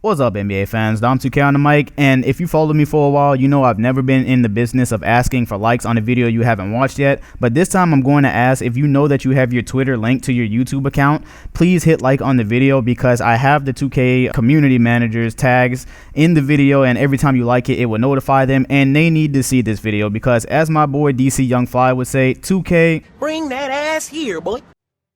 What's up, NBA fans? Dom2K on the mic, and if you followed me for a while, you know I've never been in the business of asking for likes on a video you haven't watched yet, but this time I'm going to ask if you know that you have your Twitter linked to your YouTube account, please hit like on the video because I have the 2K community managers tags in the video, and every time you like it, it will notify them, and they need to see this video because as my boy DC Young Fly would say, 2K, bring that ass here, boy.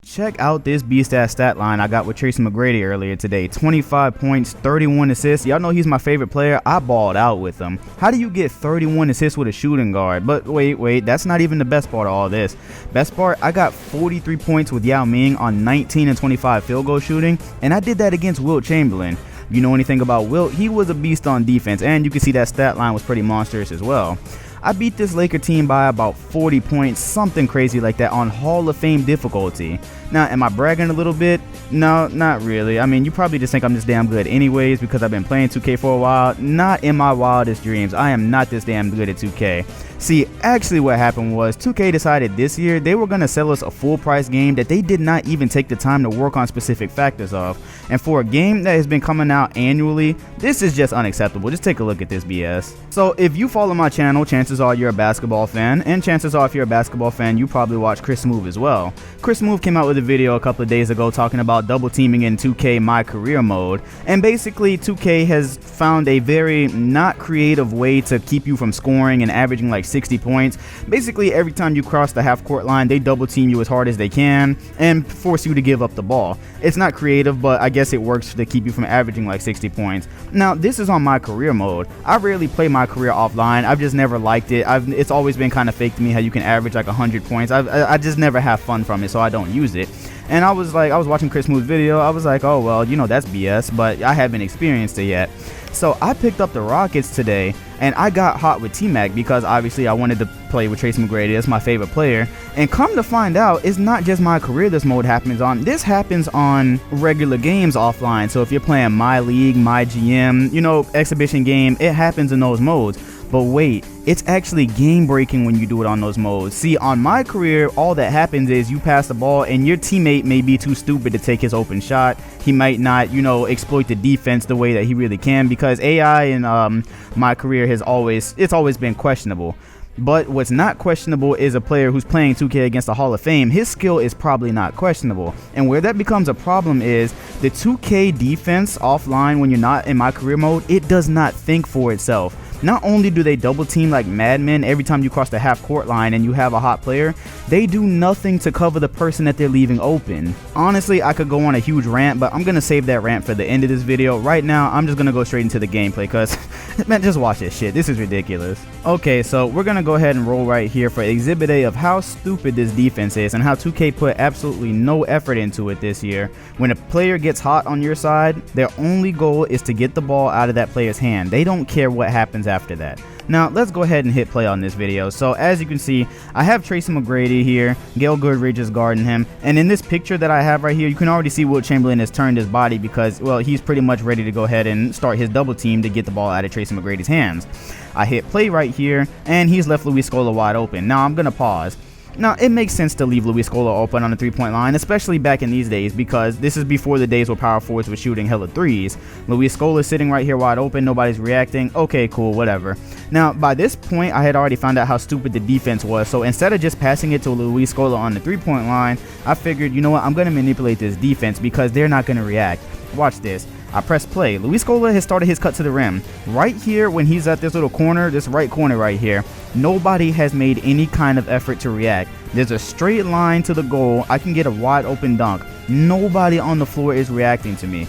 Check out this beast-ass stat line I got with Tracy McGrady earlier today. 25 points, 31 assists. Y'all know he's my favorite player. I balled out with him. How do you get 31 assists with a shooting guard? But wait, that's not even the best part of all this. Best part, I got 43 points with Yao Ming on 19 and 25 field goal shooting, and I did that against Wilt Chamberlain. You know anything about Wilt? He was a beast on defense, and you can see that stat line was pretty monstrous as well. I beat this Laker team by about 40 points, something crazy like that on Hall of Fame difficulty. Now, am I bragging a little bit? No, not really. I mean, you probably just think I'm just damn good anyways because I've been playing 2K for a while. Not in my wildest dreams. I am not this damn good at 2K. See, actually what happened was 2K decided this year they were going to sell us a full price game that they did not even take the time to work on specific factors of. And for a game that has been coming out annually, this is just unacceptable. Just take a look at this BS. So if you follow my channel, chances are you're a basketball fan, and chances are if you're a basketball fan, you probably watch Chris Move as well. Chris Move came out with a video a couple of days ago talking about double teaming in 2K My Career mode, and basically 2K has found a very not creative way to keep you from scoring and averaging like 60 points. Basically every time you cross the half court line, they double team you as hard as they can and force you to give up the ball. It's not creative, but I guess it works to keep you from averaging like 60 points. Now this is on My Career mode. I rarely play My Career offline. I've just never liked it. It's always been kind of fake to me how you can average like 100 points. I just never have fun from it, so I don't use it. And I was watching Chris Moore's video. I was like, oh well, you know, that's BS, but I haven't experienced it yet. So I picked up the Rockets today, and I got hot with T-Mac because obviously I wanted to play with Tracy McGrady. That's my favorite player. And come to find out, it's not just My Career this mode happens on. This happens on regular games offline. So if you're playing My League, My GM, you know, exhibition game, it happens in those modes. But wait, it's actually game breaking when you do it on those modes. See, on My Career, all that happens is you pass the ball and your teammate may be too stupid to take his open shot. He might not, you know, exploit the defense the way that he really can because AI in My Career has always been questionable. But what's not questionable is a player who's playing 2K against the Hall of Fame. His skill is probably not questionable. And where that becomes a problem is the 2K defense offline when you're not in My Career mode, it does not think for itself. Not only do they double team like madmen every time you cross the half court line and you have a hot player, they do nothing to cover the person that they're leaving open. Honestly, I could go on a huge rant, but I'm going to save that rant for the end of this video. Right now, I'm just going to go straight into the gameplay because, man, just watch this shit. This is ridiculous. Okay, so we're going to go ahead and roll right here for Exhibit A of how stupid this defense is and how 2K put absolutely no effort into it this year. When a player gets hot on your side, their only goal is to get the ball out of that player's hand. They don't care what happens after that. Now let's go ahead and hit play on this video. So as you can see, I have Tracy McGrady here, Gail Goodrich is guarding him, and in this picture that I have right here, you can already see Wilt Chamberlain has turned his body because, well, he's pretty much ready to go ahead and start his double team to get the ball out of Tracy McGrady's hands. I hit play right here, and he's left Luis Scola wide open. Now I'm gonna pause. Now, it makes sense to leave Luis Scola open on the three-point line, especially back in these days, because this is before the days where power forwards were shooting hella threes. Luis Scola is sitting right here wide open, nobody's reacting. Okay, cool, whatever. Now, by this point, I had already found out how stupid the defense was, so instead of just passing it to Luis Scola on the three-point line, I figured, you know what, I'm going to manipulate this defense because they're not going to react. Watch this. I press play. Luis Scola has started his cut to the rim. Right here, when he's at this little corner, this right corner right here, nobody has made any kind of effort to react. There's a straight line to the goal. I can get a wide open dunk. Nobody on the floor is reacting to me.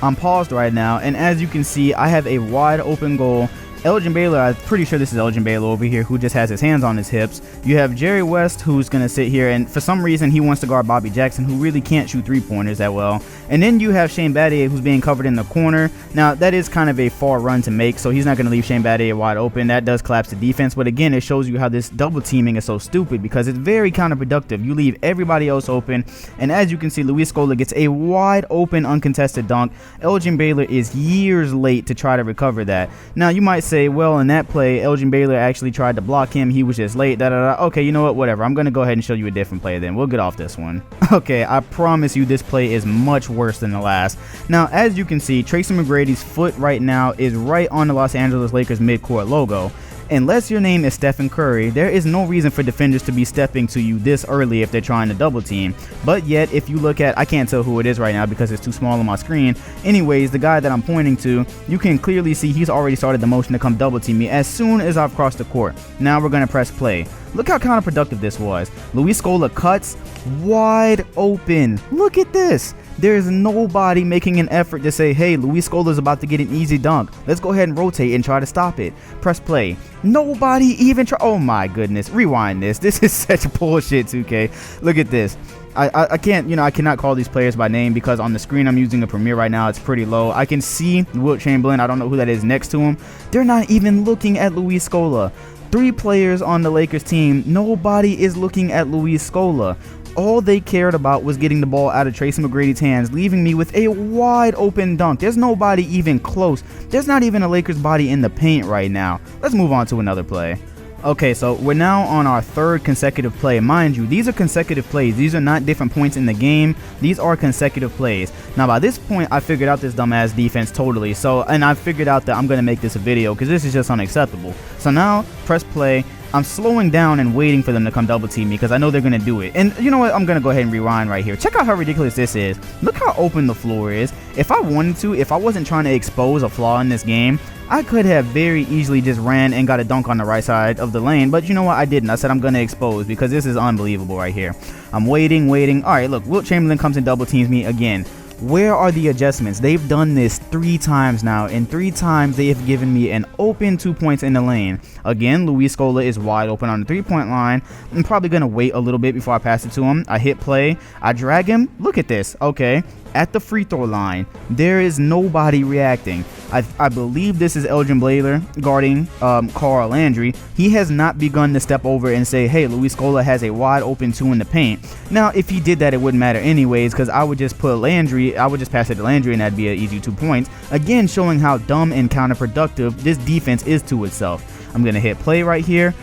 I'm paused right now, and as you can see, I have a wide open goal. Elgin Baylor, I'm pretty sure this is Elgin Baylor over here, who just has his hands on his hips. You have Jerry West, who's going to sit here, and for some reason he wants to guard Bobby Jackson, who really can't shoot three-pointers that well. And then you have Shane Battier, who's being covered in the corner. Now, that is kind of a far run to make, so he's not going to leave Shane Battier wide open. That does collapse the defense, but again, it shows you how this double teaming is so stupid because it's very counterproductive. You leave everybody else open, and as you can see, Luis Scola gets a wide open, uncontested dunk. Elgin Baylor is years late to try to recover that. Now, you might say, well, in that play, Elgin Baylor actually tried to block him. He was just late. Okay, you know what? Whatever. I'm going to go ahead and show you a different play then. We'll get off this one. Okay, I promise you this play is much worse than the last. Now, as you can see, Tracy McGrady's foot right now is right on the Los Angeles Lakers midcourt logo. Unless your name is Stephen Curry, there is no reason for defenders to be stepping to you this early if they're trying to double team. But yet, if you look at, I can't tell who it is right now because it's too small on my screen. Anyways, the guy that I'm pointing to, you can clearly see he's already started the motion to come double team me as soon as I've crossed the court. Now we're going to press play. Look how counterproductive this was. Luis Scola cuts wide open. Look at this. There's nobody making an effort to say, hey, Luis Scola's about to get an easy dunk. Let's go ahead and rotate and try to stop it. Press play. Nobody even try. Oh my goodness. Rewind this. This is such bullshit, 2K. Look at this. I can't, I cannot call these players by name because on the screen I'm using a Premiere right now. It's pretty low. I can see Wilt Chamberlain. I don't know who that is next to him. They're not even looking at Luis Scola. 3 players on the Lakers team. Nobody is looking at Luis Scola. All they cared about was getting the ball out of Tracy McGrady's hands, leaving me with a wide open dunk. There's nobody even close. There's not even a Lakers body in the paint right now. Let's move on to another play. Okay, so we're now on our 3rd consecutive play. Mind you, these are consecutive plays. These are not different points in the game. These are consecutive plays. Now, by this point, I figured out this dumbass defense totally. And I figured out that I'm going to make this a video because this is just unacceptable. So now, press play. I'm slowing down and waiting for them to come double team me because I know they're going to do it. And you know what? I'm going to go ahead and rewind right here. Check out how ridiculous this is. Look how open the floor is. If I wanted to, if I wasn't trying to expose a flaw in this game, I could have very easily just ran and got a dunk on the right side of the lane. But you know what? I didn't. I said I'm going to expose because this is unbelievable right here. I'm waiting. All right, look. Wilt Chamberlain comes and double teams me again. Where are the adjustments? They've done this 3 times now, and 3 times they have given me an open 2 points in the lane. Again, Luis Scola is wide open on the 3-point line. I'm probably going to wait a little bit before I pass it to him. I hit play. I drag him. Look at this. Okay. At the free throw line, there is nobody reacting. I believe this is Elgin Baylor guarding Carl Landry. He has not begun to step over and say, hey, Luis Scola has a wide open 2 in the paint. Now, if he did that, it wouldn't matter anyways because I would just put I would just pass it to Landry and that'd be an easy 2 points. Again, showing how dumb and counterproductive this defense is to itself. I'm going to hit play right here.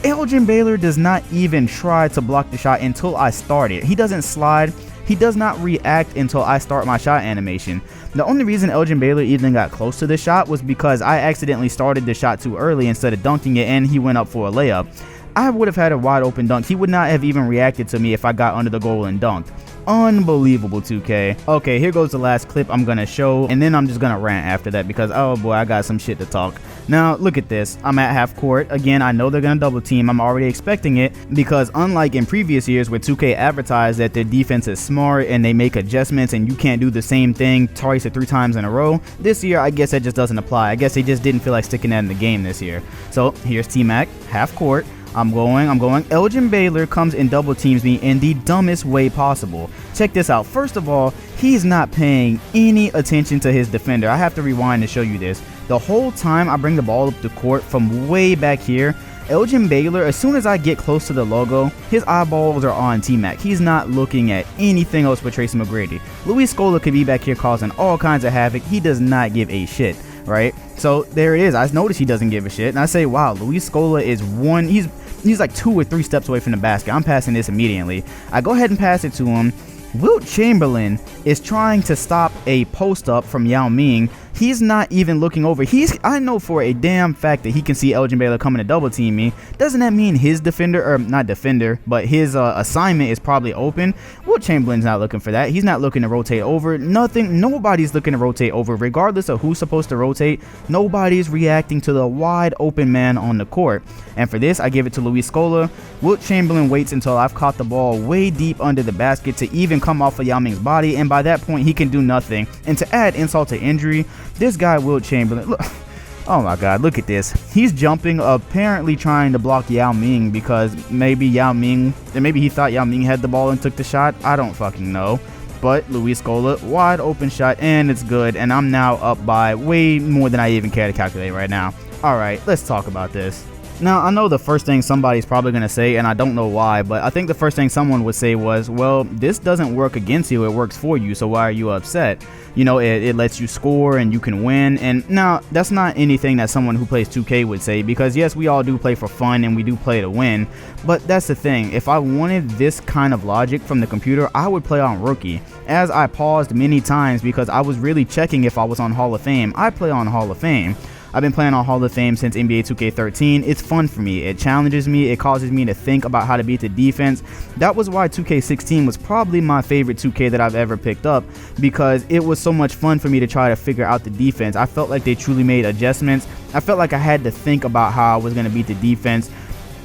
Elgin Baylor does not even try to block the shot until I start it. He doesn't slide. He does not react until I start my shot animation. The only reason Elgin Baylor even got close to the shot was because I accidentally started the shot too early instead of dunking it and he went up for a layup. I would have had a wide open dunk. He would not have even reacted to me if I got under the goal and dunked. Unbelievable, 2K. Okay, here goes the last clip I'm gonna show, and then I'm just gonna rant after that because, oh boy, I got some shit to talk. Now, look at this. I'm at half court. Again, I know they're gonna double team. I'm already expecting it because unlike in previous years where 2K advertised that their defense is smart and they make adjustments and you can't do the same thing twice or 3 times in a row, this year, I guess that just doesn't apply. I guess they just didn't feel like sticking that in the game this year. So, here's T-Mac, half court. I'm going. Elgin Baylor comes and double teams me in the dumbest way possible. Check this out. First of all, he's not paying any attention to his defender. I have to rewind to show you this. The whole time I bring the ball up the court from way back here, Elgin Baylor, as soon as I get close to the logo, his eyeballs are on T-Mac. He's not looking at anything else but Tracy McGrady. Luis Scola could be back here causing all kinds of havoc. He does not give a shit, right? So there it is. I noticed he doesn't give a shit, and I say, wow, Luis Scola is he's like 2 or 3 steps away from the basket. I'm passing this immediately. I go ahead and pass it to him. Wilt Chamberlain is trying to stop a post up from Yao Ming. He's not even looking over. I know for a damn fact that he can see Elgin Baylor coming to double team me. Doesn't that mean his defender, or not defender, but his assignment is probably open? Wilt Chamberlain's not looking for that. He's not looking to rotate over. Nobody's looking to rotate over. Regardless of who's supposed to rotate, nobody's reacting to the wide open man on the court. And for this, I give it to Luis Scola. Wilt Chamberlain waits until I've caught the ball way deep under the basket to even come off of Yao Ming's body, and by that point, he can do nothing. And to add insult to injury, this guy Wilt Chamberlain, look, oh my god, look at this. He's jumping, apparently trying to block Yao Ming because maybe he thought Yao Ming had the ball and took the shot. I don't fucking know. But Luis Scola, wide open shot, and it's good. And I'm now up by way more than I even care to calculate right now. Alright, let's talk about this. Now, I know the first thing somebody's probably going to say, and I don't know why, but I think the first thing someone would say was, well, this doesn't work against you, it works for you, so why are you upset? You know, it lets you score and you can win. And now, that's not anything that someone who plays 2K would say, because yes, we all do play for fun and we do play to win, but that's the thing. If I wanted this kind of logic from the computer, I would play on Rookie. As I paused many times because I was really checking if I was on Hall of Fame, I play on Hall of Fame. I've been playing on Hall of Fame since NBA2K17. It's fun for me. It challenges me. It causes me to think about how to beat the defense. That was why 2K16 was probably my favorite 2K that I've ever picked up, because it was so much fun for me to try to figure out the defense. I felt like they truly made adjustments. I felt like I had to think about how I was going to beat the defense.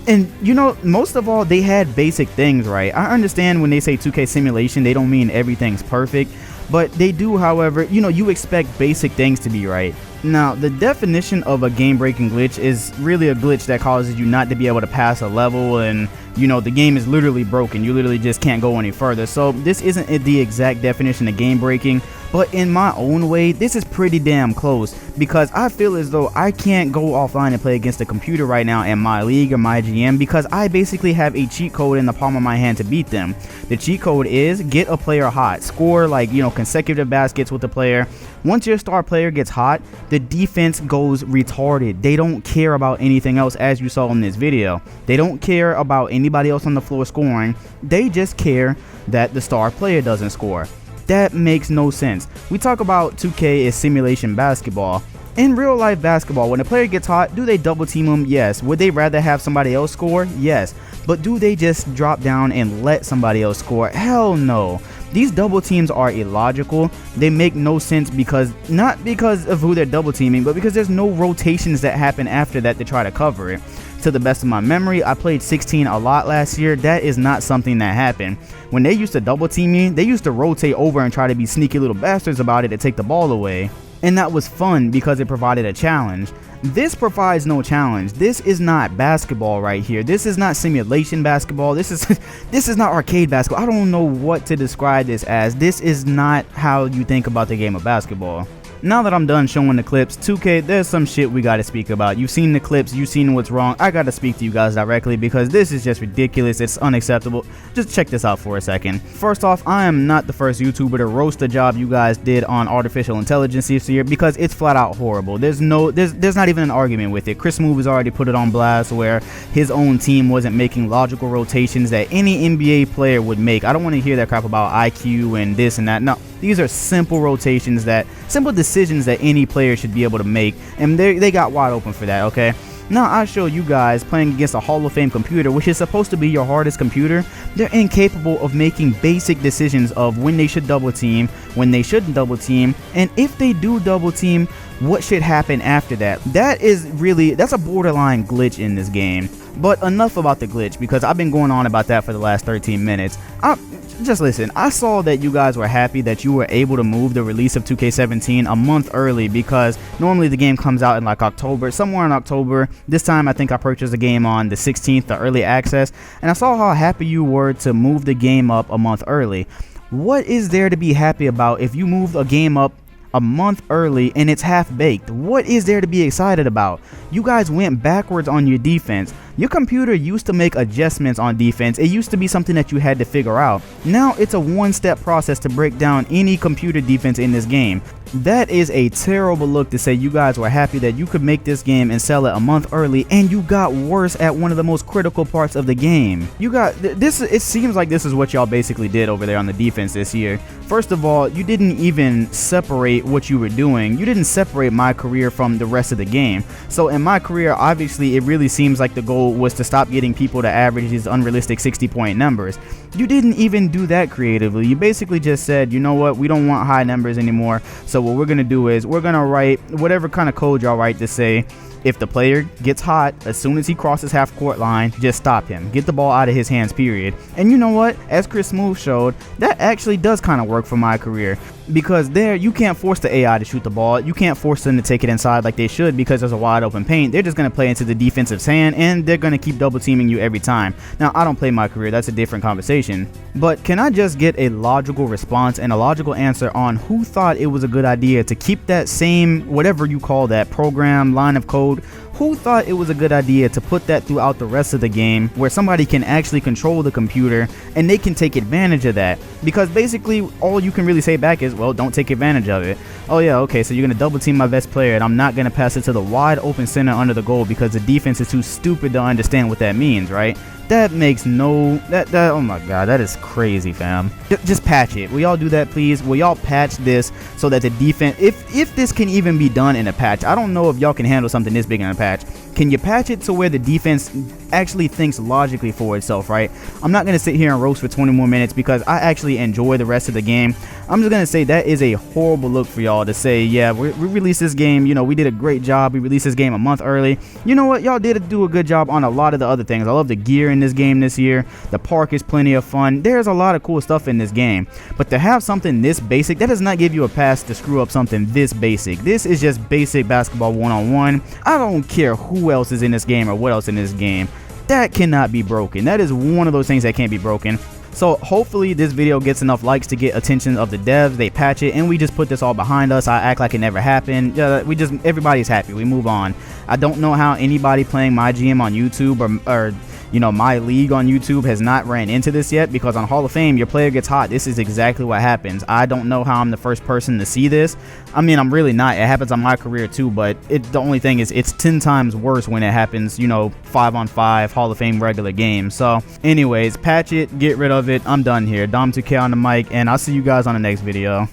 And, you know, most of all, they had basic things right. I understand when they say 2K simulation, they don't mean everything's perfect, but they do, however, you know, you expect basic things to be right. Now, the definition of a game-breaking glitch is really a glitch that causes you not to be able to pass a level, and, you know, the game is literally broken. You literally just can't go any further. So this isn't the exact definition of game-breaking, but in my own way, this is pretty damn close, because I feel as though I can't go offline and play against a computer right now in my league or my GM, because I basically have a cheat code in the palm of my hand to beat them. The cheat code is get a player hot, score like, you know, consecutive baskets with the player. Once your star player gets hot, the defense goes retarded. They don't care about anything else, as you saw in this video. They don't care about anybody else on the floor scoring. They just care that the star player doesn't score. That makes no sense. We talk about 2K as simulation basketball. In real life basketball, when a player gets hot, do they double team them? Yes. Would they rather have somebody else score? Yes. But do they just drop down and let somebody else score? Hell no. These double teams are illogical. They make no sense, because not because of who they're double teaming, but because there's no rotations that happen after that to try to cover it. To the best of my memory, I played 16 a lot last year. That is not something that happened. When they used to double team me, they used to rotate over and try to be sneaky little bastards about it to take the ball away. And that was fun because it provided a challenge. This provides no challenge. This is not basketball right here. This is not simulation basketball. This is not arcade basketball. I don't know what to describe this as. This is not how you think about the game of basketball. Now that I'm done showing the clips, 2K, there's some shit we gotta speak about. You've seen the clips, you've seen what's wrong. I gotta speak to you guys directly, because this is just ridiculous. It's unacceptable. Just check this out for a second. First off, I am not the first YouTuber to roast the job you guys did on artificial intelligence this year, because it's flat out horrible. There's not even an argument with it. Chris Move has already put it on blast where his own team wasn't making logical rotations that any NBA player would make. I don't want to hear that crap about IQ and this and that. No. These are simple rotations, simple decisions that any player should be able to make, and they got wide open for that, okay? Now I show you guys playing against a Hall of Fame computer, which is supposed to be your hardest computer. They're incapable of making basic decisions of when they should double team, when they shouldn't double team, and if they do double team, what should happen after that. That's a borderline glitch in this game. But enough about the glitch, because I've been going on about that for the last 13 minutes. Just listen, I saw that you guys were happy that you were able to move the release of 2K17 a month early, because normally the game comes out in like October, somewhere in October. This time I think I purchased the game on the 16th, the early access, and I saw how happy you were to move the game up a month early. What is there to be happy about if you move a game up a month early and it's half-baked? What is there to be excited about? You guys went backwards on your defense. Your computer used to make adjustments on defense. It used to be something that you had to figure out. Now it's a one-step process to break down any computer defense in this game. That is a terrible look to say you guys were happy that you could make this game and sell it a month early, and you got worse at one of the most critical parts of the game. You got this. It seems like this is what y'all basically did over there on the defense this year. First of all, you didn't even separate what you were doing. You didn't separate my career from the rest of the game. So in my career, obviously, it really seems like the goal was to stop getting people to average these unrealistic 60-point numbers. You didn't even do that creatively. You basically just said, you know what, we don't want high numbers anymore. So what we're going to do is we're going to write whatever kind of code y'all write to say, if the player gets hot, as soon as he crosses half-court line, just stop him. Get the ball out of his hands, period. And you know what? As Chris Smooth showed, that actually does kind of work for my career. Because there, you can't force the AI to shoot the ball. You can't force them to take it inside like they should, because there's a wide open paint. They're just going to play into the defensive's hand, and they're going to keep double teaming you every time. Now, I don't play my career. That's a different conversation. situation. But can I just get a logical response and a logical answer on who thought it was a good idea to keep that same, whatever you call that, program, line of code? Who thought it was a good idea to put that throughout the rest of the game where somebody can actually control the computer and they can take advantage of that? Because basically all you can really say back is, well, don't take advantage of it. Oh yeah, okay, so you're going to double team my best player and I'm not going to pass it to the wide open center under the goal because the defense is too stupid to understand what that means, right? That makes no, oh my god, that is crazy, fam. Just patch it. Will y'all do that, please? Will y'all patch this so that the defense, if this can even be done in a patch, I don't know if y'all can handle something this big in a patch. Can you patch it to where the defense actually thinks logically for itself, right? I'm not going to sit here and roast for 20 more minutes because I actually enjoy the rest of the game. I'm just going to say that is a horrible look for y'all to say, yeah, we released this game, you know, we did a great job. We released this game a month early. You know what? Y'all did do a good job on a lot of the other things. I love the gear in this game this year. The park is plenty of fun. There's a lot of cool stuff in this game. But to have something this basic, that does not give you a pass to screw up something this basic. This is just basic basketball one-on-one. I don't care who else is in this game or what else in this game. That cannot be broken. That is one of those things that can't be broken. So hopefully this video gets enough likes to get attention of the devs. They patch it and we just put this all behind us. I act like it never happened. Everybody's happy. We move on. I don't know how anybody playing my GM on YouTube or you know, my league on YouTube has not ran into this yet, because on Hall of Fame, your player gets hot. This is exactly what happens. I don't know how I'm the first person to see this. I mean, I'm really not. It happens on my career too, but the only thing is it's 10 times worse when it happens, you know, 5-on-5 Hall of Fame regular games. So anyways, patch it, get rid of it. I'm done here. Dom2K on the mic, and I'll see you guys on the next video.